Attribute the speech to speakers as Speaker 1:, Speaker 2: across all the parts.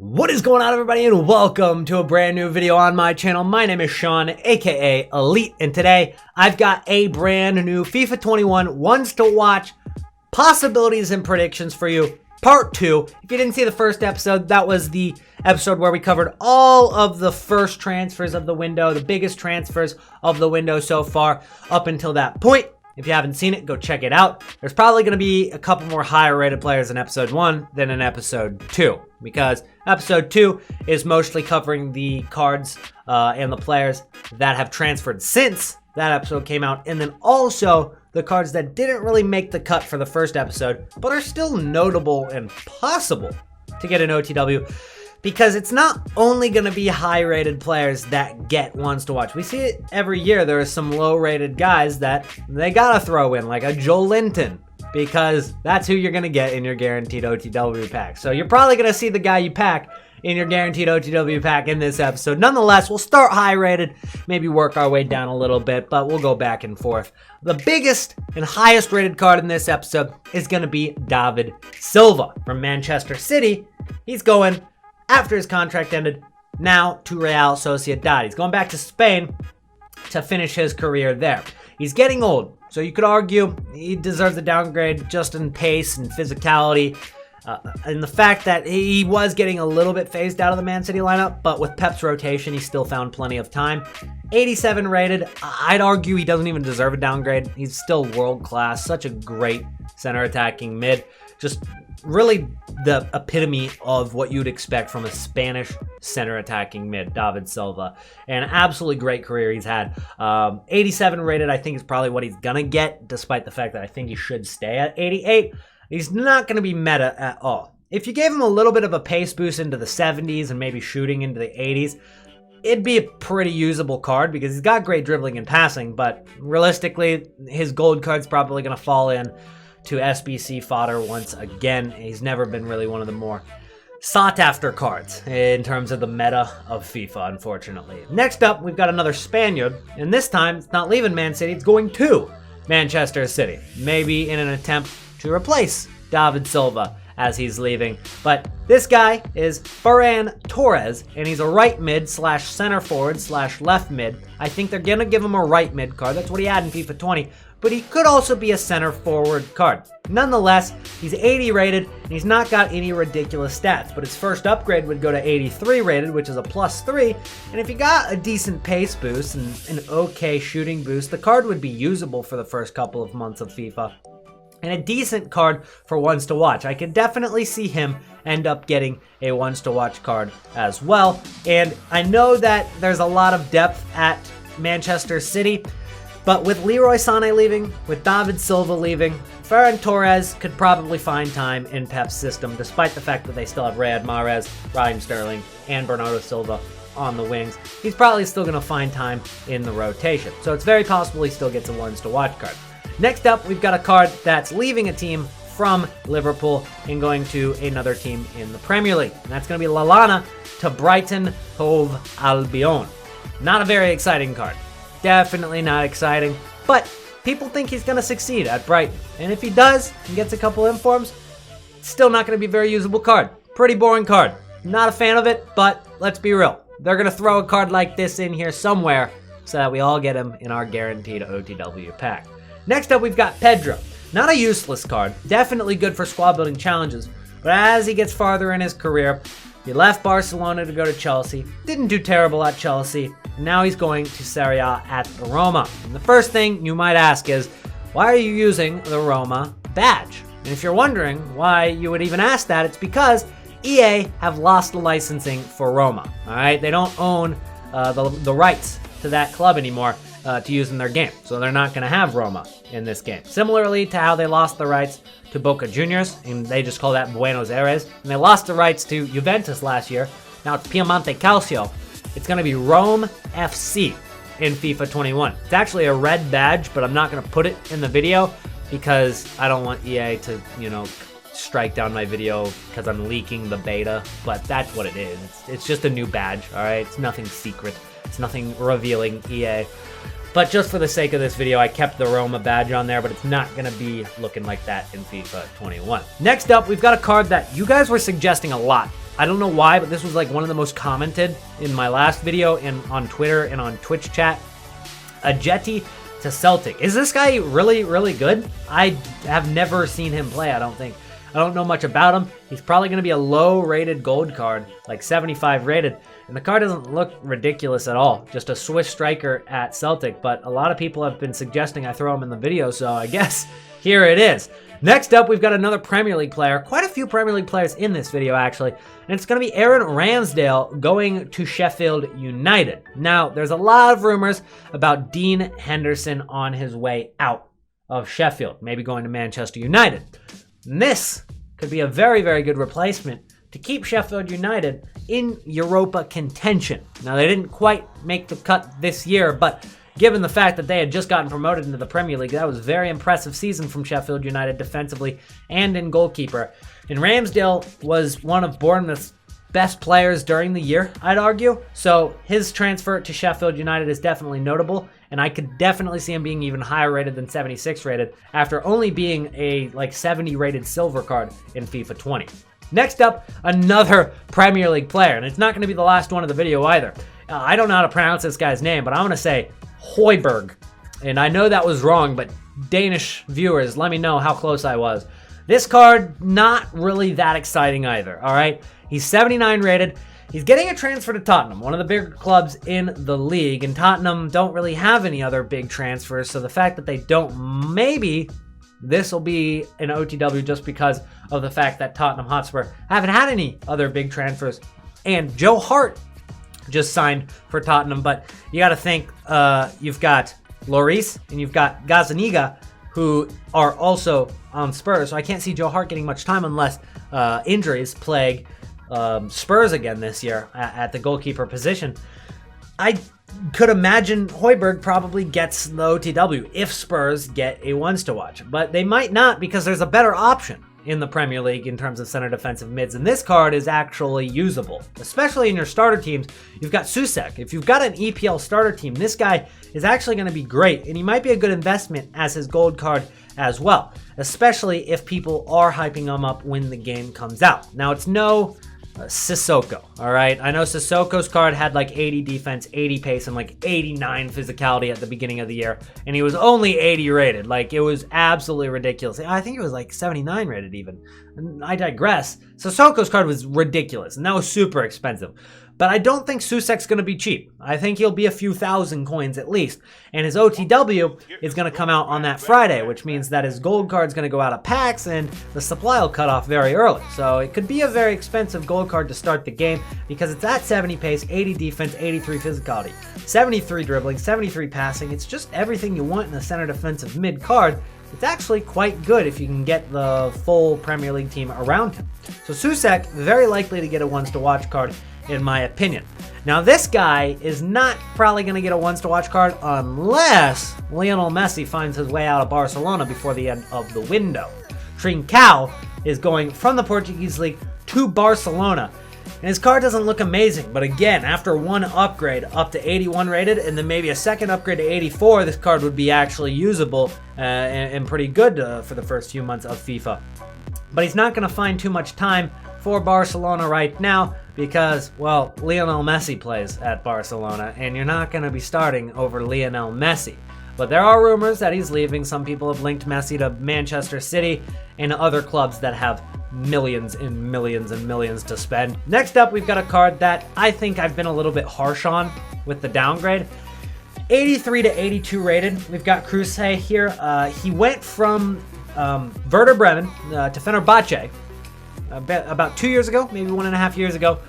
Speaker 1: What is going on, everybody, and welcome to a brand new video on my channel. My name is Sean, aka ELYYT, and today I've got a brand new FIFA 21 ones to watch possibilities and predictions for you, part 2. If you didn't see the first episode, that was the episode where we covered all of the first transfers of the window, the biggest transfers of the window so far up until that point. If you haven't seen it, go check it out. There's probably going to be a couple more higher rated players in episode 1 than in episode 2, because episode 2 is mostly covering the cards and the players that have transferred since that episode came out, and then also the cards that didn't really make the cut for the first episode, but are still notable and possible to get an OTW. Because it's not only going to be high-rated players that get ones to watch. We see it every year. There are some low-rated guys that they got to throw in, like a Joe Linton, because that's who you're going to get in your guaranteed OTW pack. So you're probably going to see the guy you pack in your guaranteed OTW pack in this episode. Nonetheless, we'll start high-rated, maybe work our way down a little bit, but we'll go back and forth. The biggest and highest-rated card in this episode is going to be David Silva from Manchester City. He's going, after his contract ended, now to Real Sociedad. He's going back to Spain to finish his career there. He's getting old, so you could argue he deserves a downgrade just in pace and physicality, and the fact that he was getting a little bit phased out of the Man City lineup, but with Pep's rotation, he still found plenty of time. 87 rated. I'd argue he doesn't even deserve a downgrade. He's still world class, such a great center attacking mid. Just really the epitome of what you'd expect from a Spanish center attacking mid, David Silva. An absolutely great career he's had. 87 rated, I think, is probably what he's gonna get, despite the fact that I think he should stay at 88. He's not gonna be meta at all. If you gave him a little bit of a pace boost into the 70s and maybe shooting into the 80s, it'd be a pretty usable card because he's got great dribbling and passing, but realistically, his gold card's probably gonna fall in to SBC fodder once again. He's never been really one of the more sought after cards in terms of the meta of FIFA, unfortunately. Next up, we've got another Spaniard, and this time it's not leaving Man City, it's going to Manchester City, maybe in an attempt to replace David Silva as he's leaving. But this guy is Ferran Torres, and he's a right mid slash center forward slash left mid. I think they're gonna give him a right mid card. That's what he had in FIFA 20. But he could also be a center forward card. Nonetheless, he's 80 rated, and he's not got any ridiculous stats, but his first upgrade would go to 83 rated, which is a +3, and if he got a decent pace boost and an okay shooting boost, the card would be usable for the first couple of months of FIFA, and a decent card for ones to watch. I could definitely see him end up getting a ones to watch card as well, and I know that there's a lot of depth at Manchester City, but with Leroy Sane leaving, with David Silva leaving, Ferran Torres could probably find time in Pep's system, despite the fact that they still have Riyad Mahrez, Raheem Sterling, and Bernardo Silva on the wings. He's probably still going to find time in the rotation, so it's very possible he still gets a ones to watch card. Next up, we've got a card that's leaving a team from Liverpool and going to another team in the Premier League, and that's going to be Lallana to Brighton Hove Albion. Not a very exciting card. Definitely not exciting, but people think he's going to succeed at Brighton. And if he does and gets a couple informs, it's still not going to be a very usable card. Pretty boring card. Not a fan of it, but let's be real. They're going to throw a card like this in here somewhere so that we all get him in our guaranteed OTW pack. Next up, we've got Pedro. Not a useless card. Definitely good for squad building challenges. But as he gets farther in his career, he left Barcelona to go to Chelsea. Didn't do terrible at Chelsea. Now he's going to Serie A at Roma. And the first thing you might ask is, why are you using the Roma badge? And if you're wondering why you would even ask that, it's because EA have lost the licensing for Roma. All right, they don't own the rights to that club anymore to use in their game. So they're not going to have Roma in this game. Similarly to how they lost the rights to Boca Juniors, and they just call that Buenos Aires. And they lost the rights to Juventus last year. Now it's Piemonte Calcio. It's going to be Rome FC in FIFA 21. It's actually a red badge, but I'm not going to put it in the video because I don't want EA to, strike down my video because I'm leaking the beta, but that's what it is. It's just a new badge, all right? It's nothing secret. It's nothing revealing, EA. But just for the sake of this video, I kept the Roma badge on there, but it's not going to be looking like that in FIFA 21. Next up, we've got a card that you guys were suggesting a lot I don't know why, but this was like one of the most commented in my last video and on Twitter and on Twitch chat. Ajeti to Celtic. Is this guy really, really good? I have never seen him play, I don't think. I don't know much about him. He's probably going to be a low-rated gold card, like 75 rated. And the card doesn't look ridiculous at all. Just a Swiss striker at Celtic. But a lot of people have been suggesting I throw him in the video, so I guess here it is. Next up, we've got another Premier League player. Quite a few Premier League players in this video, actually. And it's going to be Aaron Ramsdale going to Sheffield United. Now, there's a lot of rumors about Dean Henderson on his way out of Sheffield. Maybe going to Manchester United. And this could be a very, very good replacement to keep Sheffield United in Europa contention. Now, they didn't quite make the cut this year, but given the fact that they had just gotten promoted into the Premier League, that was a very impressive season from Sheffield United defensively and in goalkeeper. And Ramsdale was one of Bournemouth's best players during the year, I'd argue. So his transfer to Sheffield United is definitely notable, and I could definitely see him being even higher rated than 76 rated after only being a like 70 rated silver card in FIFA 20. Next up, another Premier League player, and it's not going to be the last one of the video either. I don't know how to pronounce this guy's name, but I'm going to say Hoiberg. And I know that was wrong, but Danish viewers, let me know how close I was. This card, not really that exciting either, all right? He's 79 rated. He's getting a transfer to Tottenham, one of the bigger clubs in the league, and Tottenham don't really have any other big transfers, so the fact that they don't, maybe this will be an OTW just because of the fact that Tottenham Hotspur haven't had any other big transfers. And Joe Hart just signed for Tottenham, but you got to think you've got Lloris and you've got Gazzaniga, who are also on Spurs, so I can't see Joe Hart getting much time unless injuries plague Spurs again this year at the goalkeeper position. I could imagine Hoiberg probably gets the OTW if Spurs get a ones to watch, but they might not because there's a better option in the Premier League in terms of center defensive mids, and this card is actually usable, especially in your starter teams. You've got Soucek. If you've got an EPL starter team, this guy is actually going to be great, and he might be a good investment as his gold card as well, especially if people are hyping him up when the game comes out. Now, it's no Sissoko, all right? I know Sissoko's card had like 80 defense, 80 pace, and like 89 physicality at the beginning of the year, and he was only 80 rated. Like, it was absolutely ridiculous. I think it was like 79 rated even. And I digress. Sissoko's card was ridiculous, and that was super expensive. But I don't think Soucek's going to be cheap. I think he'll be a few thousand coins at least. And his OTW is going to come out on that Friday, which means that his gold card's going to go out of packs and the supply will cut off very early. So it could be a very expensive gold card to start the game because it's at 70 pace, 80 defense, 83 physicality, 73 dribbling, 73 passing. It's just everything you want in a center defensive mid card. It's actually quite good if you can get the full Premier League team around him. So Soucek, very likely to get a ones to watch card, in my opinion. Now, this guy is not probably going to get a ones to watch card unless Lionel Messi finds his way out of Barcelona before the end of the window. Trincao is going from the Portuguese league to Barcelona, and his card doesn't look amazing, but again, after one upgrade up to 81 rated and then maybe a second upgrade to 84, this card would be actually usable and pretty good for the first few months of FIFA. But he's not going to find too much time for Barcelona right now because, well, Lionel Messi plays at Barcelona, and you're not going to be starting over Lionel Messi. But there are rumors that he's leaving. Some people have linked Messi to Manchester City and other clubs that have millions and millions and millions to spend. Next up, we've got a card that I think I've been a little bit harsh on with the downgrade. 83 to 82 rated. We've got Cruze here. He went from Werder Bremen to Fenerbahce about 2 years ago, maybe 1.5 years ago,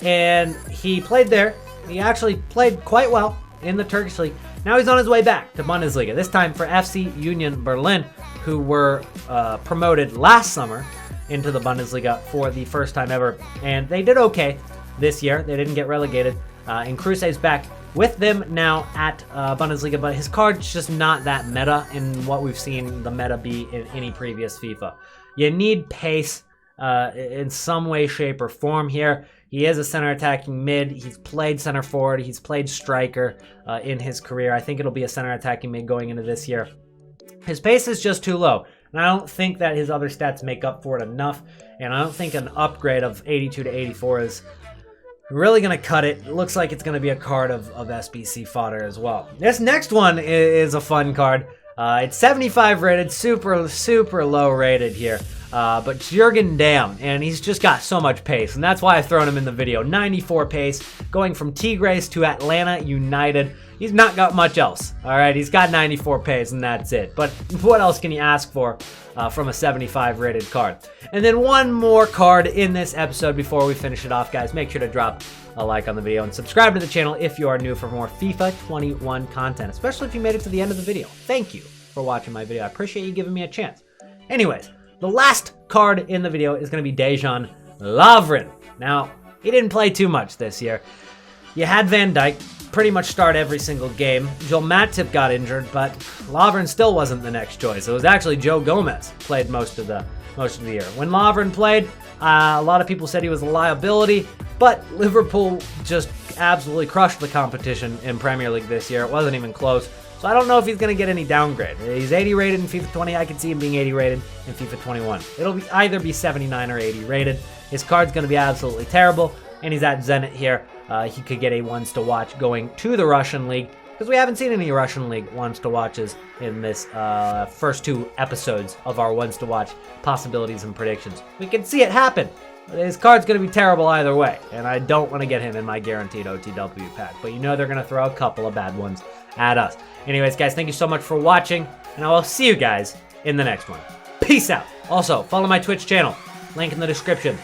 Speaker 1: and he played there. He actually played quite well in the Turkish league. Now he's on his way back to Bundesliga, this time for FC Union Berlin, who were promoted last summer into the Bundesliga for the first time ever, and they did okay this year. They didn't get relegated, and Cruze's back with them now at Bundesliga, but his card's just not that meta in what we've seen the meta be in any previous FIFA. You need pace in some way, shape, or form here. He is a center attacking mid. He's played center forward. He's played striker in his career. I think it'll be a center attacking mid going into this year. His pace is just too low. And I don't think that his other stats make up for it enough. And I don't think an upgrade of 82 to 84 is really going to cut it. It looks like it's going to be a card of SBC fodder as well. This next one is a fun card. It's 75 rated, super low rated here. But Jürgen Damm, and he's just got so much pace, and that's why I've thrown him in the video. 94 pace, going from Tigres to Atlanta United. He's not got much else, all right? He's got 94 pace, and that's it. But what else can you ask for from a 75 rated card? And then one more card in this episode before we finish it off, guys. Make sure to drop a like on the video and subscribe to the channel if you are new for more FIFA 21 content, especially if you made it to the end of the video. Thank you for watching my video. I appreciate you giving me a chance. Anyways, the last card in the video is going to be Dejan Lovren. Now, he didn't play too much this year. You had Van Dijk pretty much start every single game. Joel Matip got injured, but Lovren still wasn't the next choice. It was actually Joe Gomez played most of the year. When Lovren played, a lot of people said he was a liability, but Liverpool just absolutely crushed the competition in Premier League this year. It wasn't even close. So I don't know if he's going to get any downgrade. He's 80 rated in FIFA 20. I can see him being 80 rated in FIFA 21. It'll either be 79 or 80 rated. His card's going to be absolutely terrible, and he's at Zenit here. He could get a ones to watch going to the Russian League, because we haven't seen any Russian League ones to watches in this first two episodes of our ones to watch possibilities and predictions. We can see it happen. His card's going to be terrible either way, and I don't want to get him in my guaranteed OTW pack. But you know they're going to throw a couple of bad ones at us. Anyways, guys, thank you so much for watching, and I will see you guys in the next one. Peace out. Also, follow my Twitch channel. Link in the description.